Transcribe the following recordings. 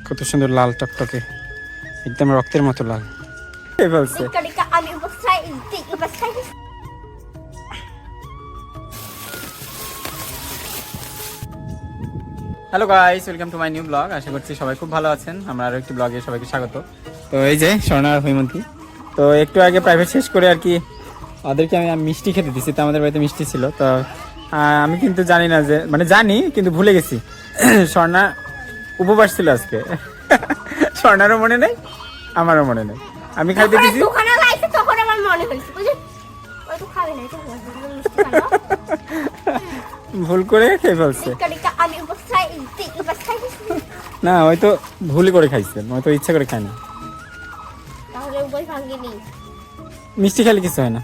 কত সুন্দর লাল টকটকে, একদম রক্তের মতো লাল। বলছে hello guys, welcome to my new blog. আশা করছি সবাই খুব ভালো আছেন। আমরা আরো একটি ব্লগে সবাইকে স্বাগত। তো এই যে স্বর্ণা আর হৈমন্তী, তো একটু আগে প্রাইভেট শেষ করে আর কি ওদেরকে আমি মিষ্টি খেতে দিচ্ছি। তো আমাদের বাড়িতে মিষ্টি ছিল, তো আমি কিন্তু জানি না যে, মানে জানি কিন্তু ভুলে গেছি। স্বর্ণা উপবাস ছিল আজকে। স্বর্ণারও মনে নেই, আমারও মনে নেই। আমি খাইতে দিছি, ভুল করে খেয়ে ফেলছে। না, ওই তো ভুল করে খাইছে, ওই তো ইচ্ছা করে খায়নি। মিষ্টি খেলে কিছু হয় না,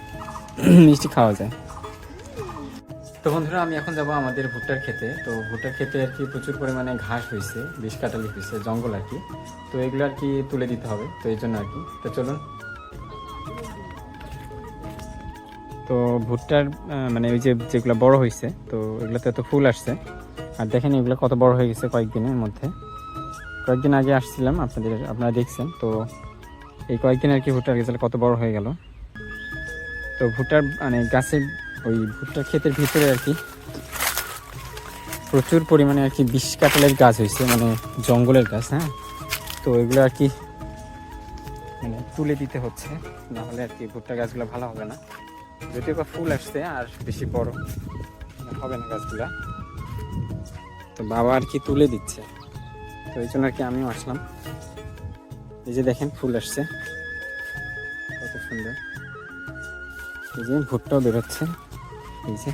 মিষ্টি খাওয়া যায়। তো বন্ধুরা, আমি এখন যাব আমাদের ভুট্টার খেতে। তো ভুট্টার খেতে আর কি প্রচুর পরিমাণে ঘাস হয়েছে, বিষ কাটালি হয়েছে, জঙ্গল আর কি। তো এগুলো আর কি তুলে দিতে হবে, তো এই জন্য আর কি। তো চলুন। তো ভুট্টার মানে ওই যে যেগুলো বড় হয়েছে, তো এগুলোতে তো ফুল আসছে। আর দেখেন এগুলো কত বড় হয়ে গেছে কয়েকদিনের মধ্যে। কয়েকদিন আগে আসছিলাম, আপনারা দেখছেন। তো এই কয়েকদিন আর কি ভুট্টার রেজাল্ট কত বড় হয়ে গেল। তো ভুট্টার মানে গাছের ওই ভুট্টার ক্ষেতের ভিতরে আর কি প্রচুর পরিমাণে আর কি বিষ কাঁঠালের গাছ হয়েছে, মানে জঙ্গলের গাছ। হ্যাঁ, তো এগুলো আর কি মানে তুলে দিতে হচ্ছে, নাহলে আর কি ভুট্টা গাছগুলো ভালো হবে না। যদিও বা ফুল আসছে, আর বেশি বড় হবে না গাছগুলা। তো বাবা আর কি তুলে দিচ্ছে, তো এই জন্য আর কি আমিও আসলাম। এই যে দেখেন ফুল আসছে কত সুন্দর। এই যে ভুট্টাও বেরোচ্ছে, এই যে।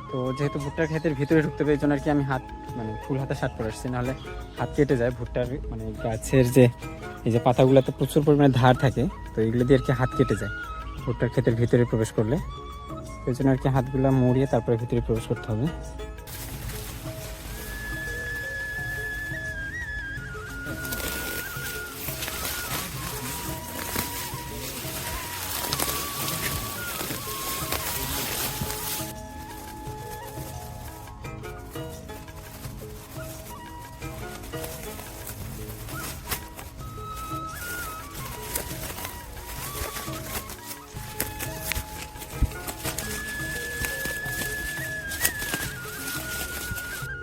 তো যেহেতু ভুট্টার ক্ষেতের ভিতরে ঢুকতে হবে, এই জন্য আর কি আমি হাত মানে ফুল হাতে শার্ট পরে আসছি, নাহলে হাত কেটে যায়। ভুট্টার মানে গাছের যে এই যে পাতাগুলোতে প্রচুর পরিমাণে ধার থাকে, তো এগুলো দিয়ে আর কি হাত কেটে যায় ভুট্টার ক্ষেতের ভিতরে প্রবেশ করলে। এই জন্য আর কি হাতগুলো মুড়িয়ে তারপরে ভিতরে প্রবেশ করতে হবে।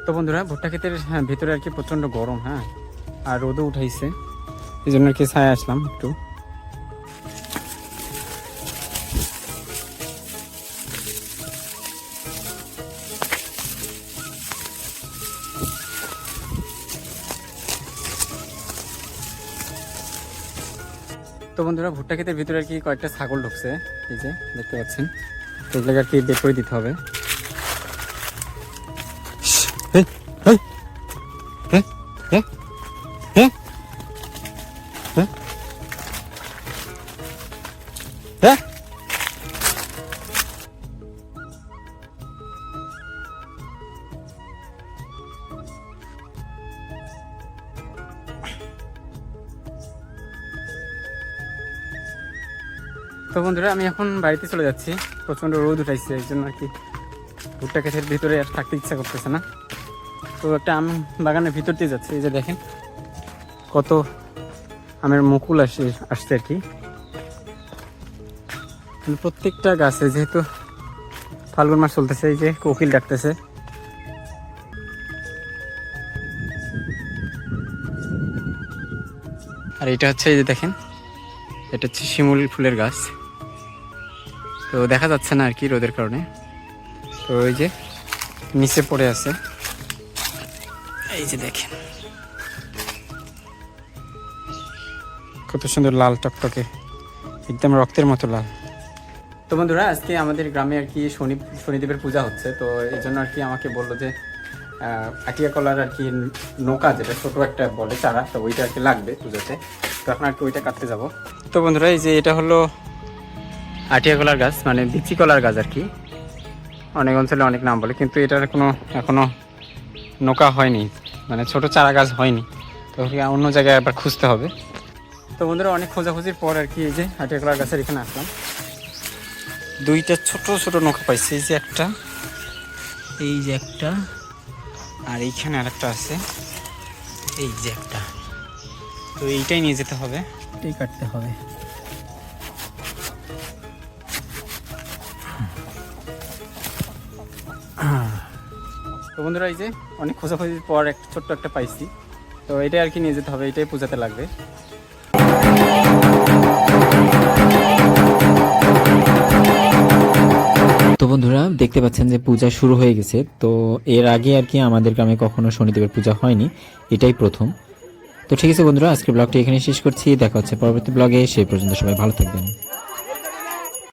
তো বন্ধুরা, ভুট্টা ক্ষেতের ভিতরে আর কি প্রচণ্ড গরম। হ্যাঁ, আর রোদও উঠাইছে, এই জন্য আর কি ছায়া আসলাম একটু। তো বন্ধুরা, ভুট্টা ক্ষেতের ভিতরে আর কি কয়েকটা ছাগল ঢুকছে, এই যে দেখতে পাচ্ছেন। তো এগুলোকে আর কি বের করে দিতে হবে। তো বন্ধুরা, আমি এখন বাড়িতে চলে যাচ্ছি। প্রচণ্ড রোদ উঠাইছে, এই জন্য আর কি ভুট্টা ক্ষেতের ভিতরে আর থাকতে ইচ্ছা করতেছে না। তো একটা আম বাগানের ভিতর দিয়ে যাচ্ছে, এই যে দেখেন কত আমের মুকুল আসছে আর কি। প্রত্যেকটা গাছে, যেহেতু ফাল্গুন মাস চলতেছে, এই যে কোকিল ডাকতেছে। আর এটা হচ্ছে, এই যে দেখেন, এটা হচ্ছে শিমুল ফুলের গাছ। তো দেখা যাচ্ছে না আর কি রোদের কারণে। তো এই যে নিচে পড়ে আছে, এই যে দেখেন কত সুন্দর লাল টকটকে, একদম রক্তের মতো লাল। তো বন্ধুরা, আজকে আমাদের গ্রামে আর কি শনিদেবের পূজা হচ্ছে। তো এই জন্য আর কি আমাকে বললো যে আটিয়া কলার আর কি নৌকা, যেটা ছোট একটা বলে চারা, তো ওইটা আর কি লাগবে পুজোতে। তো এখন আর কি ওইটা কাটতে যাব। তো বন্ধুরা, এই যে এটা হলো আটিয়া কলার গাছ, মানে বিচি কলার গাছ আর কি। অনেক অঞ্চলে অনেক নাম বলে, কিন্তু এটার এখনো নৌকা হয়নি, মানে ছোট চারা গাছ হয়নি। তো অন্য জায়গায় আবার খুঁজতে হবে। তো বন্ধুরা, অনেক খোঁজাখুঁজির পর আর কি এই যে আটিয়া কলার গাছের এখানে আসলাম। দুইটা ছোট ছোট নৌকা পাইছি, এই যে একটা, এই যে একটা, আর এইখানে আরেকটা আছে, এই যে একটা, তো এইটাই নিয়ে যেতে হবে, এটাই কাটতে হবে। তো বন্ধুরা এই যে অনেক খোঁজাখুঁজির পর একটা ছোট্ট একটা পাইছি, তো এটাই আর কি নিয়ে যেতে হবে, এটাই পূজাতে লাগবে। তো বন্ধুরা দেখতে পাচ্ছেন যে পূজা শুরু হয়ে গেছে। তো এর আগে আর কি আমাদের গ্রামে কখনো শনিদেবের পূজা হয়নি, এটাই প্রথম। তো ঠিক আছে বন্ধুরা, আজকের ব্লগটি এখানে শেষ করছি, দেখা হচ্ছে পরবর্তী ব্লগে, সেই পর্যন্ত সবাই ভালো থাকবেন।